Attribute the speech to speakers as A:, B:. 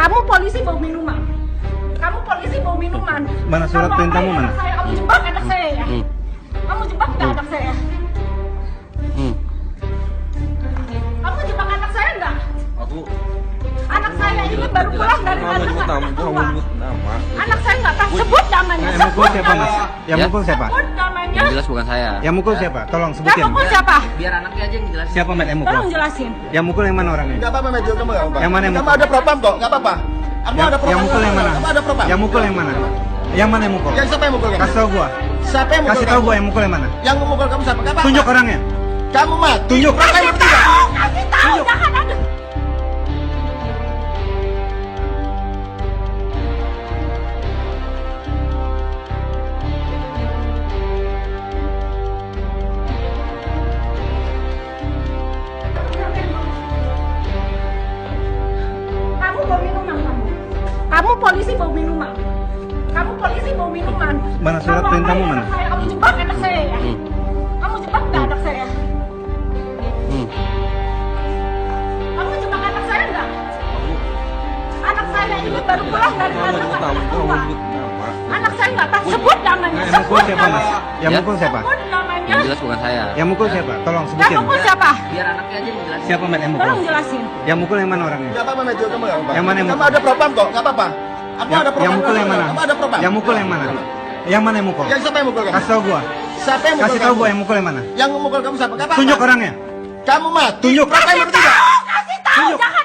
A: Kamu polisi bawa minuman. Kamu polisi bawa minuman.
B: Mana surat perintahmu mana?
A: Kamu jebak anak saya ya. Kamu jebak nggak anak saya? Kamu jebak anak saya nggak? Anak saya ini baru pulang dari mana nggak keluar. Anak saya nggak tahu sebut namanya.
B: Yang mukul siapa mas? Yang mukul siapa?
A: Sebut namanya.
C: Yang jelas bukan saya.
B: Yang mukul siapa? Tolong
A: Yang
B: sebutin.
A: mukul siapa?
C: Biar anaknya aja yang jelasin.
B: Siapa Mat yang mukul?
A: Tolong jelasin.
B: Yang mukul yang mana orangnya?
D: Enggak apa-apa, Mejo, kamu enggak apa-apa.
B: Yang mana yang
D: Kamu
B: mukul?
D: ada propam kok, enggak apa-apa. Kamu ada propam.
B: Yang mukul yang mana?
D: Kamu ada propam.
B: Yang mukul yang mana? Yang mana yang mukul?
D: Yang siapa yang mukul kamu?
B: Kasih tau gua.
D: Siapa yang mukul?
B: Kasih tau
D: kamu?
B: gua yang mukul yang mana?
D: Yang memukul kamu siapa? Enggak apa-apa.
B: Tunjuk orangnya.
D: Kamu mati.
B: Tunjuk.
D: Kakak yang bertiga.
A: Kasih tahu, jangan ada. Kamu bawa minuman kamu. Kamu polisi bawa minuman. Kamu polisi bawa minuman.
B: Mana surat
A: Kamu
B: perintahmu
A: ngapain
B: mana?
A: anak saya? Kamu jebak anak saya ya. Kamu jebak nggak anak saya? Kamu jebak anak saya nggak? Anak saya ini baru pulang dari mana nggak keluar. Anak saya nggak tahu sebut namanya.
B: Yang mukul
A: Sebut
B: siapa mas?
A: namanya.
B: Yang
C: Ya.
B: mukul siapa?
A: Sebut namanya.
C: Yang jelas bukan saya.
B: Yang mukul siapa? Tolong
A: Yang
B: sebutin.
A: mukul siapa?
C: Biar anaknya aja yang jelasin.
B: Siapa Mat yang mukul?
A: Tolong jelasin.
B: Yang mukul yang mana orangnya?
D: Enggak apa-apa, Mejo, kamu enggak apa-apa.
B: Yang mana yang
D: Kamu
B: mukul?
D: ada propam kok, enggak apa-apa. Kamu ada propam.
B: Yang mukul yang mana?
D: Kamu ada propam.
B: Yang mukul yang mana? Yang mana yang mukul?
D: Yang siapa yang mukul kamu?
B: Kasih tau gua.
D: Siapa yang mukul
B: Kasih tau
D: kamu?
B: gua yang mukul yang mana?
D: Yang memukul kamu siapa? Enggak apa-apa.
B: Tunjuk orangnya.
D: Kamu mati.
B: Tunjuk.
D: Kakak yang bertiga.
A: Kasih tahu, jangan